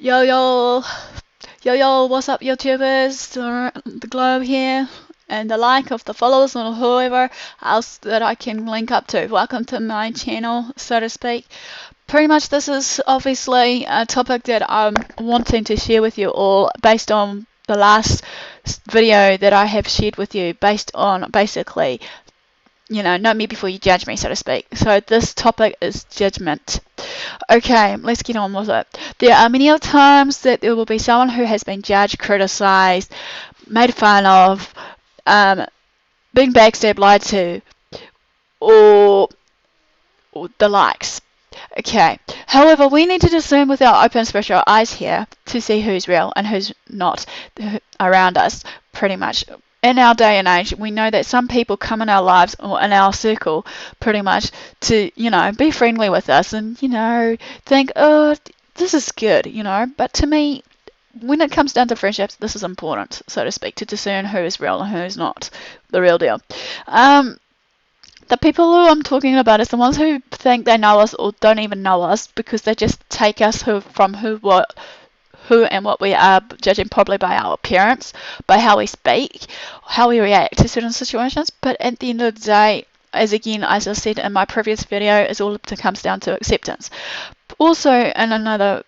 Yo yo, yo yo, what's up YouTubers, the globe here, and the like of the followers or whoever else that I can link up to. Welcome to my channel, so to speak. Pretty much this is obviously a topic that I'm wanting to share with you all based on the last video that I have shared with you, based on basically, know me before you judge me, so to speak. So this topic is judgment. Okay, let's get on with it. There are many times that there will be someone who has been judged, criticized, made fun of, being backstabbed, lied to, or, the likes. Okay, however, we need to discern with our open spiritual eyes here to see who's real and who's not around us, pretty much. In our day and age, we know that some people come in our lives or in our circle pretty much to, be friendly with us and, think, oh, this is good, But to me, when it comes down to friendships, this is important, so to speak, to discern who is real and who is not the real deal. The people who I'm talking about is the ones who think they know us or don't even know us because they just take us who and what we are, judging probably by our appearance, by how we speak, how we react to certain situations. But at the end of the day, as I said in my previous video, it all comes down to acceptance. Also, in another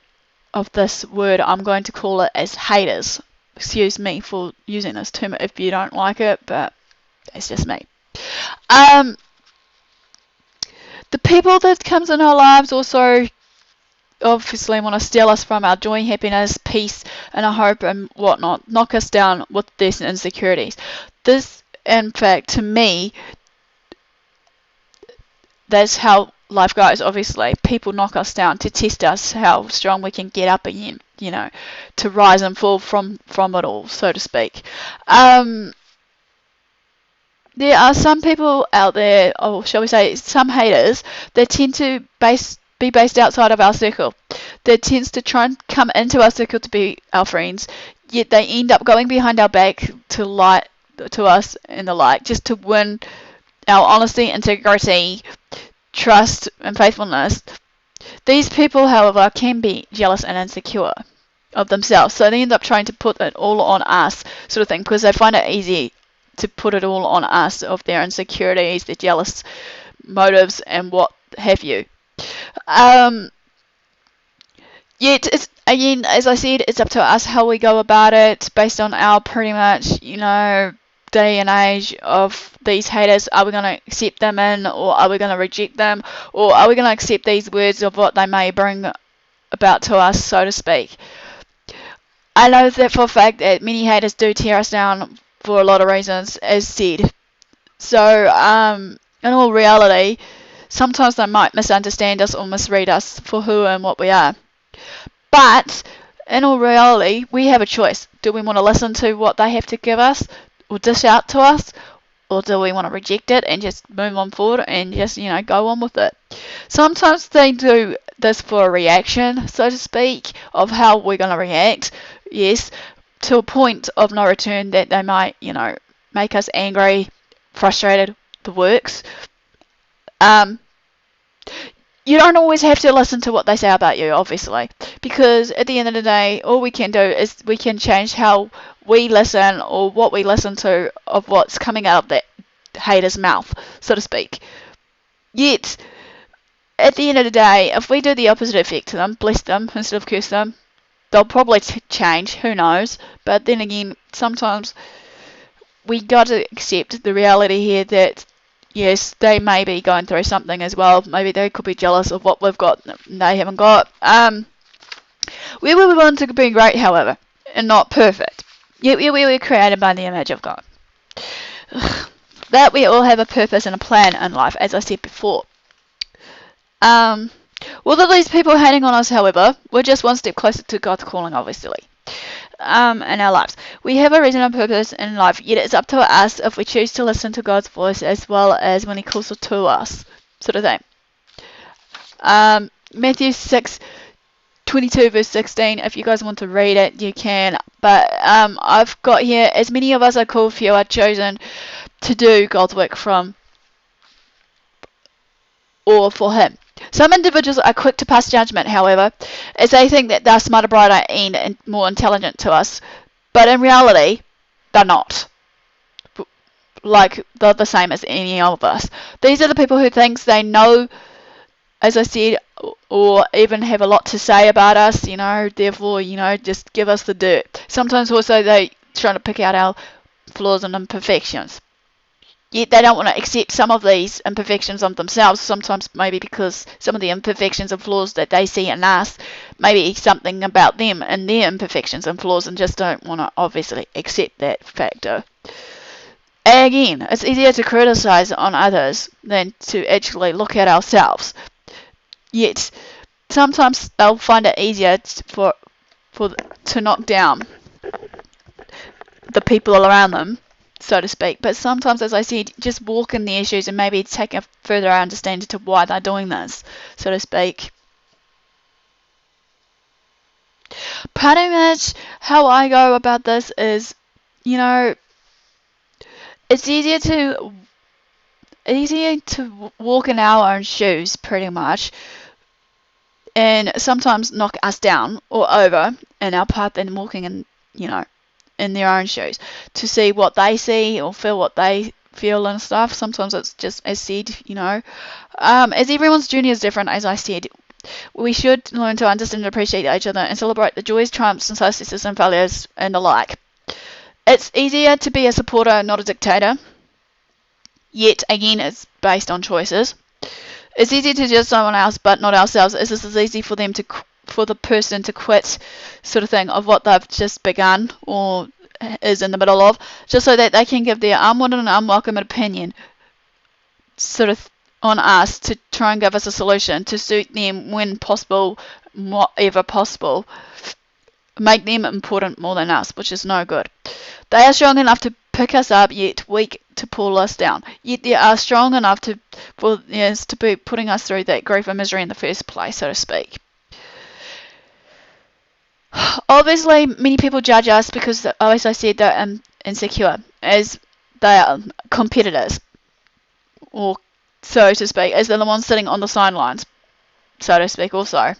of this word, I'm going to call it as haters. Excuse me for using this term if you don't like it, but it's just me. The people that comes in our lives also obviously want to steal us from our joy, happiness, peace, and our hope and whatnot, knock us down with these insecurities. This, in fact, to me, that's how life goes. Obviously, people knock us down to test us how strong we can get up again, to rise and fall from it all, so to speak. There are some people out there, or shall we say, some haters, that tend to be based outside of our circle. That tends to try and come into our circle to be our friends, yet they end up going behind our back to lie to us and the like, just to win our honesty, integrity, trust, and faithfulness. These people, however, can be jealous and insecure of themselves, so they end up trying to put it all on us, sort of thing, because they find it easy to put it all on us of their insecurities, their jealous motives, and what have you. Yet, it's, again, as I said, it's up to us how we go about it based on our pretty much, day and age of these haters. Are we going to accept them in, or are we going to reject them, or are we going to accept these words of what they may bring about to us, so to speak? I know that for a fact that many haters do tear us down for a lot of reasons, as said. So, in all reality, sometimes they might misunderstand us or misread us for who and what we are. But, in all reality, we have a choice. Do we want to listen to what they have to give us or dish out to us? Or do we want to reject it and just move on forward and just, go on with it? Sometimes they do this for a reaction, so to speak, of how we're going to react. Yes, to a point of no return that they might, make us angry, frustrated, the works. You don't always have to listen to what they say about you, obviously, because at the end of the day, all we can do is we can change how we listen or what we listen to of what's coming out of that hater's mouth, so to speak. Yet, at the end of the day, if we do the opposite effect to them, bless them instead of curse them, they'll probably change, who knows. But then again, sometimes we got to accept the reality here that yes, they may be going through something as well. Maybe they could be jealous of what we've got and they haven't got. We were born to be great, however, and not perfect. Yet we were created by the image of God. That we all have a purpose and a plan in life, as I said before. All of these people hating on us, however, we're just one step closer to God's calling, obviously, in our lives. We have a reason and purpose in life, yet it's up to us if we choose to listen to God's voice as well as when He calls to us, sort of thing. Matthew 6:22 verse 16, if you guys want to read it, you can. But I've got here, as many of us are called, few are chosen to do God's work from or for Him. Some individuals are quick to pass judgment, however, as they think that they're smarter, brighter, and more intelligent to us. But in reality, they're not. Like, they're the same as any of us. These are the people who think they know, as I said, or even have a lot to say about us, therefore, just give us the dirt. Sometimes also they try to pick out our flaws and imperfections. Yet they don't want to accept some of these imperfections of themselves, sometimes maybe because some of the imperfections and flaws that they see in us, maybe something about them and their imperfections and flaws, and just don't want to obviously accept that factor. Again, it's easier to criticize on others than to actually look at ourselves. Yet, sometimes they'll find it easier to knock down the people around them, so to speak. But sometimes, as I said, just walk in their shoes and maybe take a further understanding to why they're doing this, so to speak. Pretty much how I go about this is, it's easier to walk in our own shoes, pretty much, and sometimes knock us down or over in our path than walking in their own shoes to see what they see or feel what they feel and stuff. Sometimes it's just as said, as everyone's journey is different, as I said, we should learn to understand and appreciate each other and celebrate the joys, triumphs, and successes and failures and the like. It's easier to be a supporter, not a dictator. Yet again, it's based on choices. It's easy to judge someone else, but not ourselves. It's just as easy for the person to quit, sort of thing, of what they've just begun or is in the middle of, just so that they can give their unwanted and unwelcome opinion, sort of, on us to try and give us a solution to suit them when possible, whatever possible. Make them important more than us, which is no good. They are strong enough to pick us up, yet weak to pull us down. Yet they are strong enough to be putting us through that grief and misery in the first place, so to speak. Obviously, many people judge us because, as I said, they're insecure, as they are competitors, or so to speak, as they're the ones sitting on the sidelines, so to speak, also.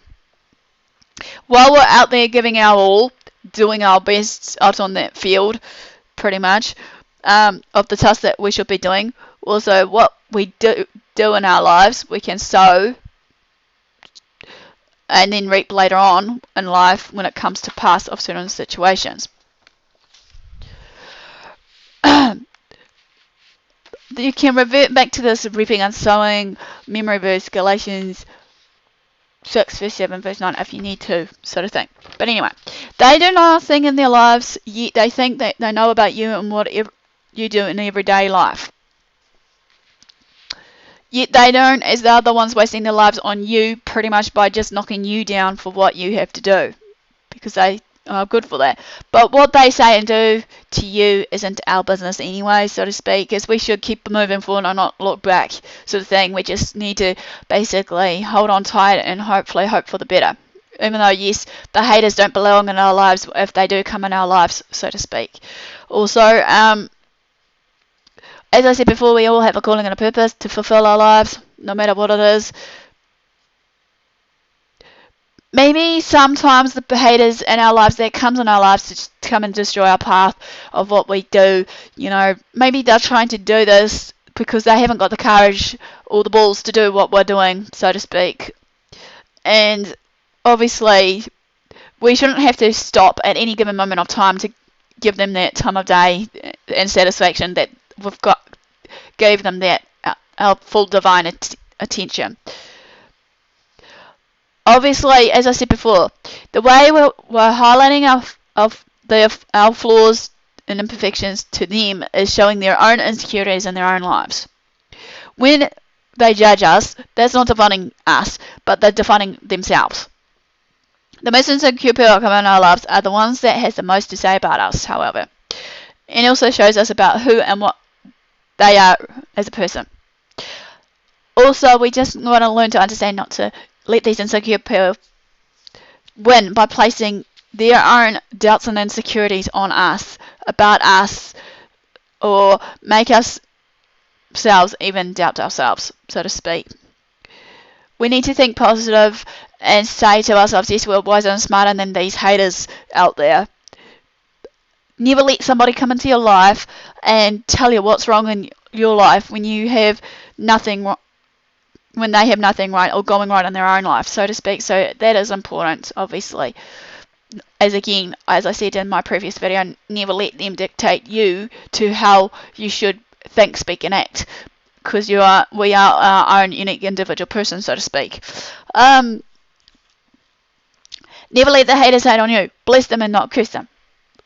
While we're out there giving our all, doing our best out on that field, pretty much, of the task that we should be doing, also what we do in our lives, we can sow and then reap later on in life when it comes to pass of certain situations. You can revert back to this reaping and sowing memory verse, Galatians 6, verse 7, verse 9, if you need to, sort of thing. But anyway, they do nothing in their lives, yet they think that they know about you and what you do in everyday life. Yet they don't, as they're the ones wasting their lives on you, pretty much by just knocking you down for what you have to do, because they are good for that. But what they say and do to you isn't our business anyway, so to speak, as we should keep moving forward and not look back, sort of thing. We just need to basically hold on tight and hopefully hope for the better. Even though, yes, the haters don't belong in our lives, if they do come in our lives, so to speak. Also, as I said before, we all have a calling and a purpose to fulfill our lives, no matter what it is. Maybe sometimes the haters in our lives that comes in our lives to come and destroy our path of what we do, maybe they're trying to do this because they haven't got the courage or the balls to do what we're doing, so to speak. And obviously, we shouldn't have to stop at any given moment of time to give them that time of day and satisfaction that gave them that our full divine attention. Obviously, as I said before, the way we're highlighting our flaws and imperfections to them is showing their own insecurities in their own lives. When they judge us, that's not defining us, but they're defining themselves. The most insecure people come in our lives are the ones that has the most to say about us, however. And it also shows us about who and what they are as a person. Also, we just want to learn to understand not to let these insecure people win by placing their own doubts and insecurities on us, about us, or make ourselves even doubt ourselves, so to speak. We need to think positive and say to ourselves, yes, we're wiser and smarter than these haters out there. Never let somebody come into your life and tell you what's wrong in your life when you have nothing, when they have nothing right or going right in their own life, so to speak. So that is important, obviously. As I said in my previous video, never let them dictate you to how you should think, speak, and act, because we are our own unique individual person, so to speak. Never let the haters hate on you. Bless them and not curse them.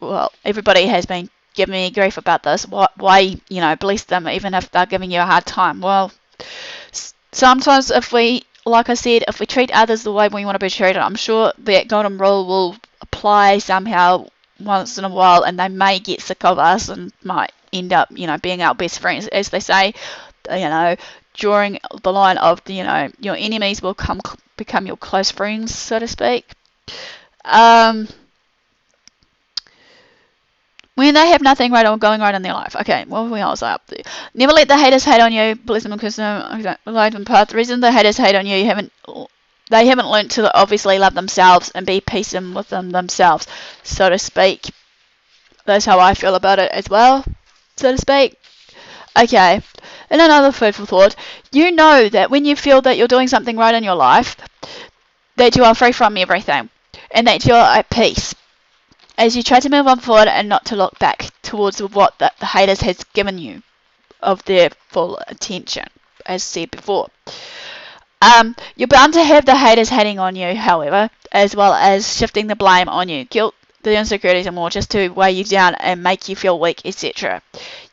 Well, everybody has been giving me grief about this. Why, bless them even if they're giving you a hard time? Well, sometimes if we treat others the way we want to be treated, I'm sure that golden rule will apply somehow once in a while, and they may get sick of us and might end up, being our best friends. As they say, drawing the line of, your enemies will become your close friends, so to speak. When they have nothing right or going right in their life. Okay, what we also up there? Never let the haters hate on you. Bless them and curse them. Life and path. The reason the haters hate on you, they haven't learned to obviously love themselves and be peaceful with themselves, so to speak. That's how I feel about it as well, so to speak. Okay, and another food for thought. You know that when you feel that you're doing something right in your life, that you are free from everything, and that you're at peace, as you try to move on forward and not to look back towards what the haters has given you of their full attention, as said before. You're bound to have the haters hating on you, however, as well as shifting the blame on you. Guilt, the insecurities and more, just to weigh you down and make you feel weak, etc.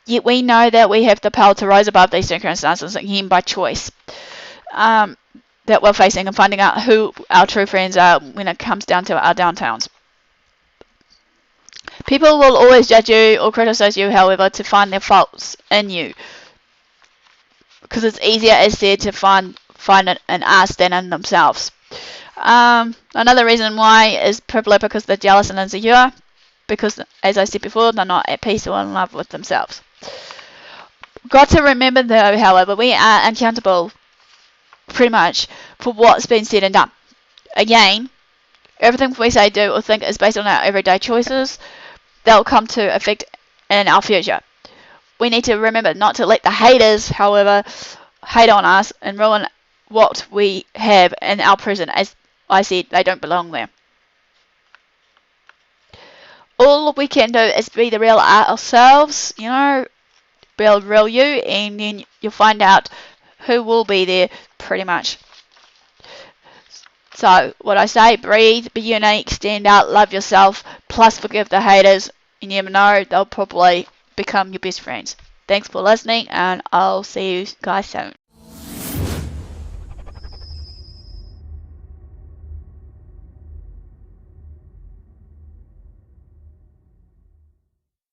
Yet we know that we have the power to rise above these circumstances, again by choice, that we're facing, and finding out who our true friends are when it comes down to our downtowns. People will always judge you or criticize you, however, to find their faults in you, because it's easier, as said, to find it in us than in themselves. Another reason why is probably because they're jealous and insecure, because, as I said before, they're not at peace or in love with themselves. Got to remember, though, however, we are accountable pretty much for what's been said and done. Again, everything we say, do, or think is based on our everyday choices. They'll come to effect in our future. We need to remember not to let the haters, however, hate on us and ruin what we have in our present. As I said, they don't belong there. All we can do is be the real ourselves, build real you, and then you'll find out who will be there pretty much. So, what I say, breathe, be unique, stand out, love yourself, plus forgive the haters. You never know, they'll probably become your best friends. Thanks for listening, and I'll see you guys soon.